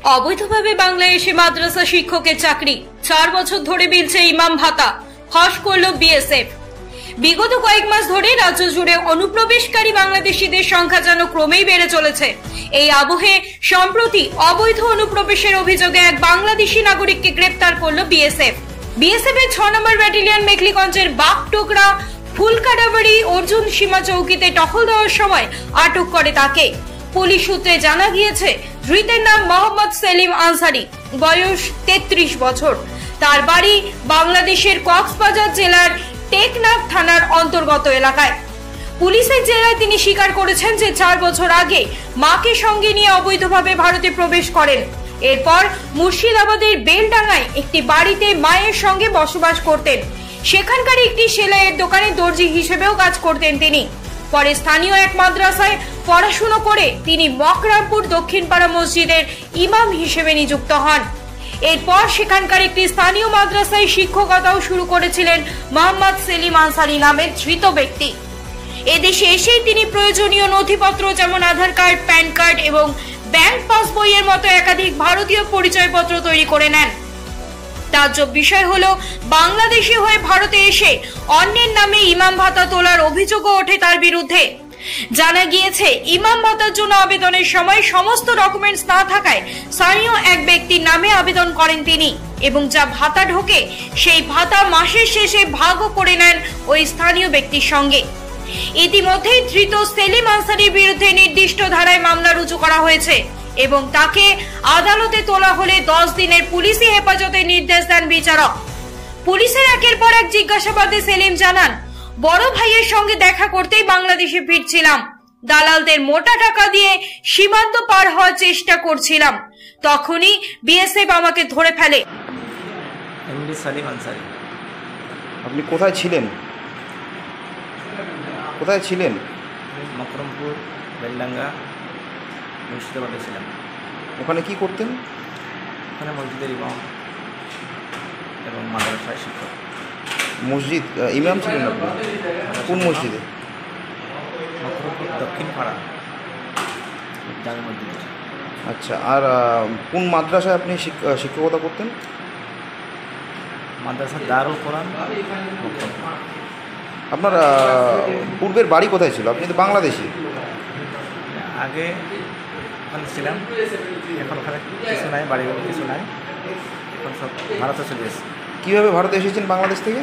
অবৈধভাবে বাংলায় এসে মাদ্রাসা শিক্ষকের চাকরি, 4 বছর ধরে মিলছে ইমাম ভাতা, ফাঁস করল বিএসএফ। বিগত কয়েক মাস ধরে রাজ্য জুড়ে অনুপ্রবেশকারী বাংলাদেশিদের সংখ্যা যেন ক্রমেই বেড়ে চলেছে। এই আবহে সম্প্রতি অবৈধ অনুপ্রবেশের অভিযোগে এক বাংলাদেশি নাগরিককে গ্রেপ্তার করল বিএসএফ। বিএসএফ এর 6 নম্বর ব্যাটালিয়ন মেখলিগঞ্জের বাগটোকরা ফুলকাডাবাড়ি অর্জুন সীমা চৌকিতে টহল দেওয়ার সময় আটক করে তাকে। পুলিশ সূত্রে জানা গিয়েছে, ধৃতের নাম মোহাম্মদ সেলিম আনসারি, বয়স 33 বছর। তার বাড়ি বাংলাদেশের কক্সবাজার জেলার টেকনাফ থানার অন্তর্গত এলাকায়। পুলিশের জেরায় তিনি স্বীকার করেছেন যে 4 বছর আগে মাকে সঙ্গে নিয়ে অবৈধভাবে ভারতে প্রবেশ করেন। এরপর মুর্শিদাবাদের বেলডাঙ্গায় একটি বাড়িতে মায়ের সঙ্গে বসবাস করতেন। সেখানকার একটি সেলাইয়ের দোকানে দর্জি হিসেবেও কাজ করতেন তিনি। পরে স্থানীয় এক মাদ্রাসায় পড়াশুনো করে তিনি মকরামপুর দক্ষিণপাড়া মসজিদের ইমাম হিসেবে নিযুক্ত হন। এরপর সেখানকার একটি স্থানীয় মাদ্রাসায় শিক্ষকতাও শুরু করেছিলেন মোহাম্মদ সেলিম আনসারি নামের ধৃত ব্যক্তি। এদেশে এসেই তিনি প্রয়োজনীয় নথিপত্র যেমন আধার কার্ড, প্যান কার্ড এবং ব্যাংক পাসবইয়ের মতো একাধিক ভারতীয় পরিচয়পত্র তৈরি করে নেন। তাজ্জব বিষয় হলো, বাংলাদেশি হয়ে ভারতে এসে অন্যের নামে ইমাম ভাতা তোলার অভিযোগও ওঠে তার বিরুদ্ধে। জানা গিয়েছে, ইমাম ভাতার জন্য আবেদনের সময় সমস্ত ডকুমেন্টস না থাকায় স্থানীয় এক ব্যক্তির নামে আবেদন করেন তিনি, এবং যা ভাতা ঢোকে সেই ভাতা মাসের শেষে ভাগও করে নেন ওই স্থানীয় ব্যক্তির সঙ্গে। ইতিমধ্যেই ধৃত সেলিম আনসারির বিরুদ্ধে নির্দিষ্ট ধারায় মামলা রুজু করা হয়েছে এবং তাকে আদালতে তোলা হলে 10 দিনের পুলিশি হেফাজতের নির্দেশ দেন বিচারক। পুলিশের একের পর এক জিজ্ঞাসাবাদে সেলিম জানান, বড় ভাইয়ের সঙ্গে দেখা করতেই বাংলাদেশে ফিরছিলাম। দালালদের মোটা টাকা দিয়ে সীমান্ত পার হওয়ার চেষ্টা করছিলাম, তখনই বিএসএফ আমাকে ধরে ফেলে। এমডি সেলিম আনসারি। আপনি কোথায় ছিলেন? মকরমপুর, বেলডাঙ্গা, মুর্শিদাবাদে ছিলাম। ওখানে কি করতেন? ওখানে মসজিদের ইমাম এবং মাদ্রাসায় শিক্ষক। মসজিদ ইমাম ছিলেন আপনি? কোন মসজিদে? মকরমপুর দক্ষিণপাড়া জামে মসজিদে। আচ্ছা, আর কোন মাদ্রাসায় আপনি শিক্ষকতা করতেন? মাদ্রাসা দারুল কোরআন। আপনার পূর্বের বাড়ি কোথায় ছিল? আপনি তো বাংলাদেশি। আগে ওখানে ছিলাম, এখন ওখানে কিছু নাই, বাড়ি কিছু নাই, এখন সব ভারতে চলে এসেছি। কীভাবে ভারতে এসেছেন বাংলাদেশ থেকে?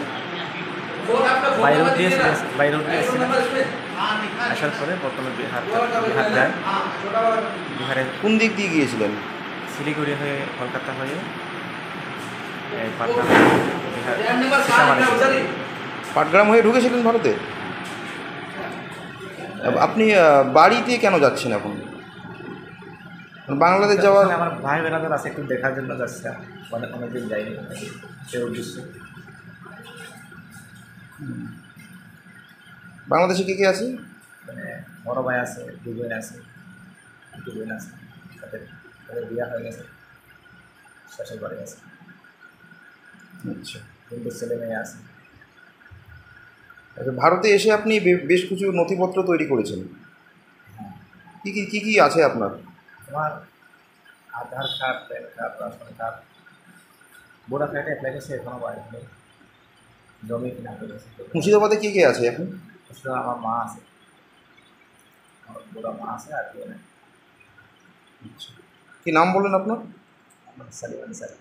বাইরে এসেছিলাম, আসার পরে বর্তমানে বিহার যায়। বিহারের কোন দিক দিয়ে গিয়েছিলেন? শিলিগুড়ি হয়ে, কলকাতা হয়ে, পাটনা হয়ে, বিহার পাটগ্রাম হয়ে ঢুকেছিলেন ভারতে। আপনি বাড়িতে কেন যাচ্ছেন এখন? বাংলাদেশ যাওয়ার আমার ভাই বোনেদের আছে, একটু দেখার জন্য যাচ্ছে, অনেকদিন যাইনি সেই উদ্দেশ্যে। বাংলাদেশে কে কে আছে? মানে বড় ভাই আছে, 2 বোন আছে, 2 বোন আছে, তাদের বিয়ে হয়ে গেছে, শ্বশুর বাড়ি আছে। আচ্ছা, 2 ছেলে মেয়ে আছে। আচ্ছা, ভারতে এসে আপনি বেশ কিছু নথিপত্র তৈরি করেছেন। হ্যাঁ। কি আছে আপনার? আমার Aadhaar card, PAN card, ration card, voter কার্ডে অ্যাপ্লাই করছে, এখনও বাড়ি নেই, জমি কিনা করেছে। মুর্শিদাবাদে কে আছে এখন? আমার মা আছে, আমার বুড়া মা আছে, আর কেউ নেই। কি নাম বলেন আপনার? সেলিম আনসারি।